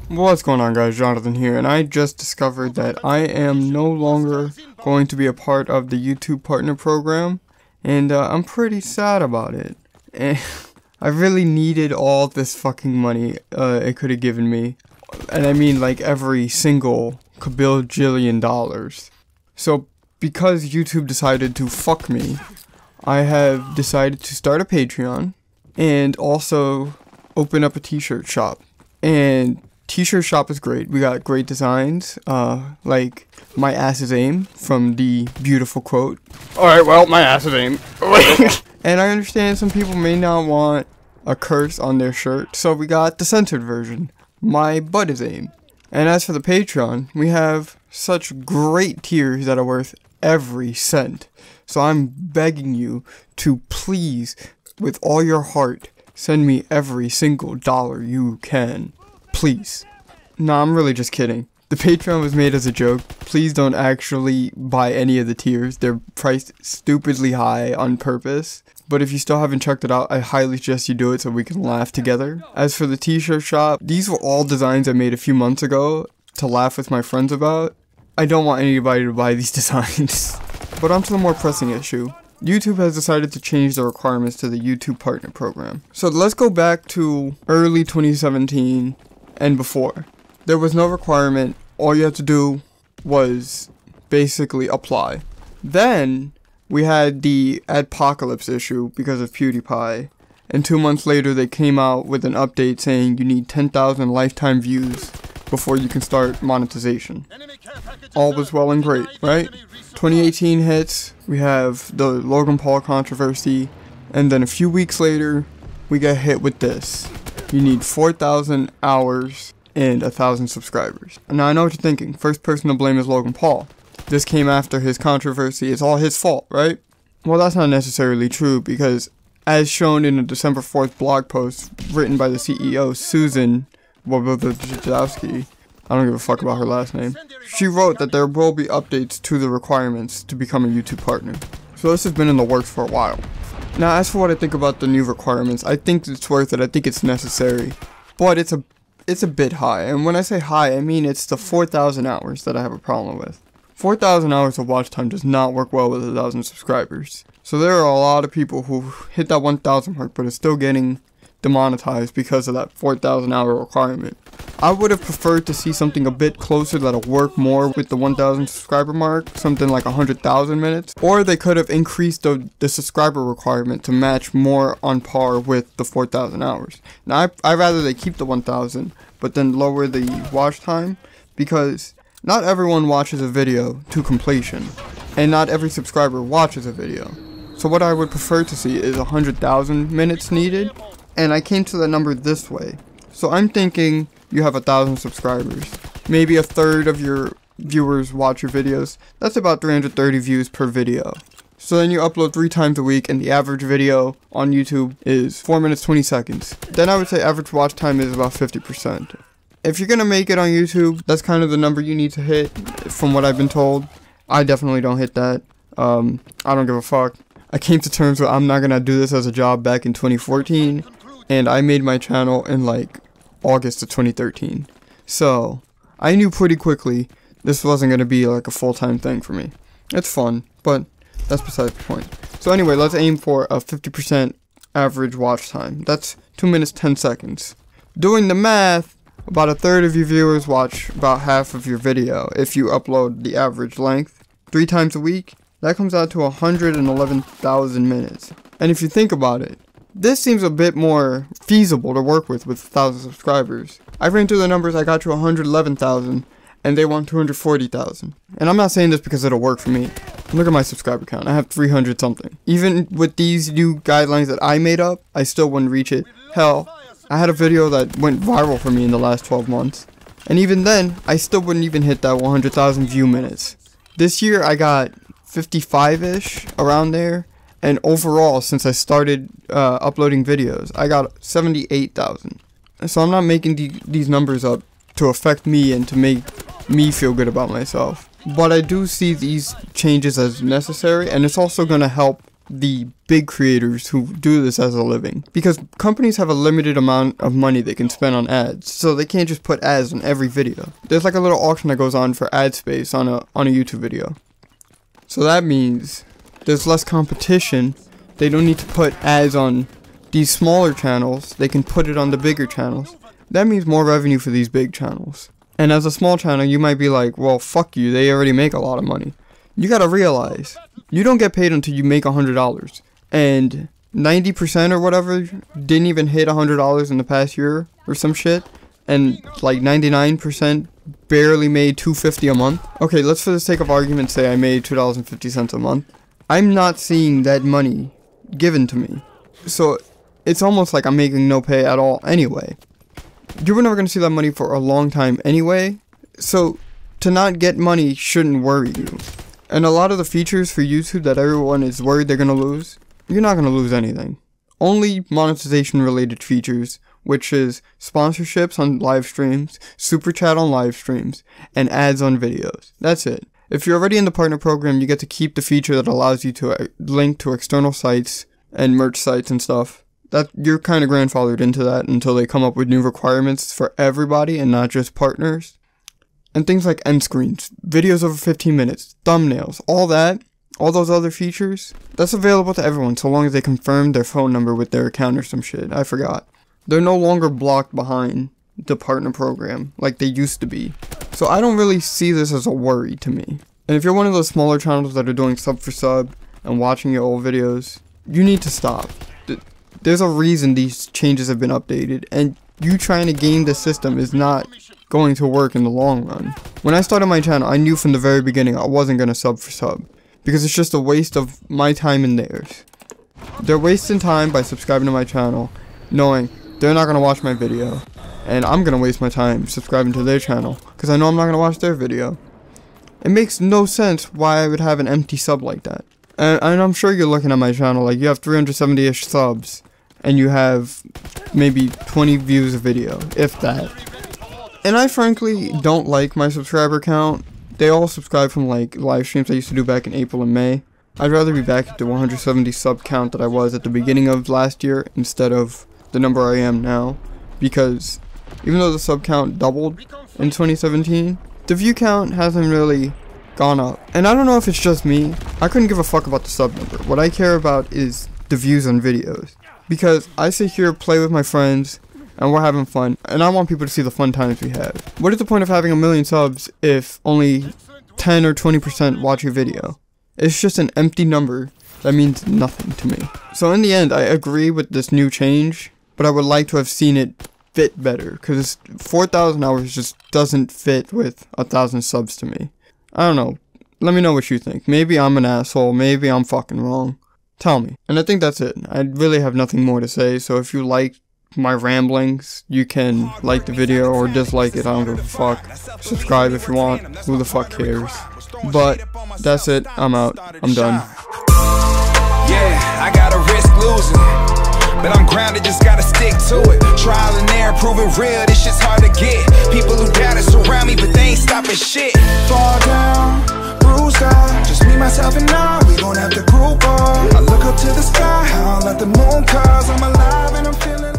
What's going on, guys? Jonathan here, and I just discovered that I am no longer going to be a part of the YouTube Partner Program, and I'm pretty sad about it. And I really needed all this fucking money it could have given me, and I mean like every single kabillion dollars. So because YouTube decided to fuck me, I have decided to start a Patreon and also open up a t-shirt shop. And t-shirt shop is great. We got great designs, like my ass is aim from the beautiful quote. Alright, well, my ass is aim. And I understand some people may not want a curse on their shirt, so we got the censored version. My butt is aim. And as for the Patreon, we have such great tiers that are worth every cent. So I'm begging you to please, with all your heart, send me every single dollar you can. Please. Nah, I'm really just kidding. The Patreon was made as a joke. Please don't actually buy any of the tiers. They're priced stupidly high on purpose. But if you still haven't checked it out, I highly suggest you do it so we can laugh together. As for the t-shirt shop, these were all designs I made a few months ago to laugh with my friends about. I don't want anybody to buy these designs. But on to the more pressing issue. YouTube has decided to change the requirements to the YouTube Partner Program. So let's go back to early 2017 and before. There was no requirement. All you had to do was basically apply. Then we had the Adpocalypse issue because of PewDiePie. And 2 months later they came out with an update saying you need 10,000 lifetime views before you can start monetization. All was well and great, right? 2018 hits, we have the Logan Paul controversy, and then a few weeks later, we get hit with this. You need 4,000 hours and 1,000 subscribers. Now I know what you're thinking, first person to blame is Logan Paul. This came after his controversy, it's all his fault, right? Well, that's not necessarily true, because as shown in a December 4th blog post written by the CEO, Susan Wojcicki, I don't give a fuck about her last name. She wrote that there will be updates to the requirements to become a YouTube partner. So this has been in the works for a while. Now as for what I think about the new requirements, I think it's worth it, I think it's necessary. But it's a bit high, and when I say high, I mean it's the 4,000 hours that I have a problem with. 4,000 hours of watch time does not work well with 1,000 subscribers. So there are a lot of people who hit that 1,000 mark but are still getting demonetized because of that 4,000 hour requirement. I would have preferred to see something a bit closer that'll work more with the 1,000 subscriber mark, something like 100,000 minutes, or they could have increased the subscriber requirement to match more on par with the 4,000 hours. Now I rather they keep the 1,000 but then lower the watch time, because not everyone watches a video to completion and not every subscriber watches a video. So what I would prefer to see is 100,000 minutes needed, and I came to the number this way. So I'm thinking you have 1,000 subscribers. Maybe a third of your viewers watch your videos. That's about 330 views per video. So then you upload 3 times a week, and the average video on YouTube is 4 minutes 20 seconds. Then I would say average watch time is about 50%. If you're gonna make it on YouTube, that's kind of the number you need to hit, from what I've been told. I definitely don't hit that. I don't give a fuck. I came to terms with I'm not gonna do this as a job back in 2014. And I made my channel in like August of 2013. So I knew pretty quickly this wasn't going to be like a full-time thing for me. It's fun, but that's beside the point. So anyway, let's aim for a 50% average watch time. That's 2 minutes 10 seconds. Doing the math, about a third of your viewers watch about half of your video. If you upload the average length 3 times a week, that comes out to 111,000 minutes. And if you think about it, this seems a bit more feasible to work with 1,000 subscribers. I ran through the numbers, I got to 111,000, and they want 240,000. And I'm not saying this because it'll work for me. Look at my subscriber count, I have 300 something. Even with these new guidelines that I made up, I still wouldn't reach it. Hell, I had a video that went viral for me in the last 12 months. And even then, I still wouldn't even hit that 100,000 view minutes. This year I got 55-ish, around there. And overall, since I started uploading videos, I got 78,000. So I'm not making these numbers up to affect me and to make me feel good about myself. But I do see these changes as necessary, and it's also going to help the big creators who do this as a living, because companies have a limited amount of money they can spend on ads, so they can't just put ads on every video. There's like a little auction that goes on for ad space on a YouTube video. So that means there's less competition. They don't need to put ads on these smaller channels. They can put it on the bigger channels. That means more revenue for these big channels. And as a small channel, you might be like, well, fuck you, they already make a lot of money. You gotta realize, you don't get paid until you make $100. And 90% or whatever didn't even hit $100 in the past year or some shit. And like 99% barely made $2.50 a month. Okay, let's for the sake of argument say I made $2.50 a month. I'm not seeing that money given to me. So it's almost like I'm making no pay at all anyway. You were never going to see that money for a long time anyway, so to not get money shouldn't worry you. And a lot of the features for YouTube that everyone is worried they're going to lose, you're not going to lose anything. Only monetization related features, which is sponsorships on live streams, super chat on live streams, and ads on videos. That's it. If you're already in the partner program, you get to keep the feature that allows you to link to external sites and merch sites and stuff. That you're kind of grandfathered into that until they come up with new requirements for everybody and not just partners. And things like end screens, videos over 15 minutes, thumbnails, all that, all those other features, that's available to everyone so long as they confirm their phone number with their account or some shit. I forgot. They're no longer blocked behind the partner program like they used to be. So I don't really see this as a worry to me. And if you're one of those smaller channels that are doing sub for sub and watching your old videos, you need to stop. There's a reason these changes have been updated, and you trying to game the system is not going to work in the long run. When I started my channel, I knew from the very beginning I wasn't going to sub for sub, because it's just a waste of my time and theirs. They're wasting time by subscribing to my channel, knowing they're not going to watch my video, and I'm going to waste my time subscribing to their channel, because I know I'm not going to watch their video. It makes no sense why I would have an empty sub like that. And I'm sure you're looking at my channel, like you have 370-ish subs, and you have maybe 20 views a video, if that. And I frankly don't like my subscriber count. They all subscribe from like live streams I used to do back in April and May. I'd rather be back at the 170 sub count that I was at the beginning of last year instead of the number I am now. Because even though the sub count doubled in 2017, the view count hasn't really gone up. And I don't know if it's just me. I couldn't give a fuck about the sub number. What I care about is the views on videos. Because I sit here, play with my friends, and we're having fun, and I want people to see the fun times we have. What is the point of having 1 million subs if only 10 or 20% watch your video? It's just an empty number that means nothing to me. So in the end, I agree with this new change, but I would like to have seen it fit better, because 4,000 hours just doesn't fit with 1,000 subs to me. I don't know. Let me know what you think. Maybe I'm an asshole, maybe I'm fucking wrong. Tell me. And I think that's it. I really have nothing more to say, so if you like my ramblings, you can like the video or dislike it, I don't give a fuck. Subscribe if you want, who the fuck cares. But that's it, I'm out, I'm done. Yeah, I gotta risk losing, but I'm grounded, just gotta stick to it. Trial and error, proving real, this shit's hard to get. People who doubt it surround me, but they ain't stopping shit. Fall down, bruised up, just me, myself, and I. We gon' have to group up. I look up to the sky, I'll let the moon cause I'm alive and I'm feeling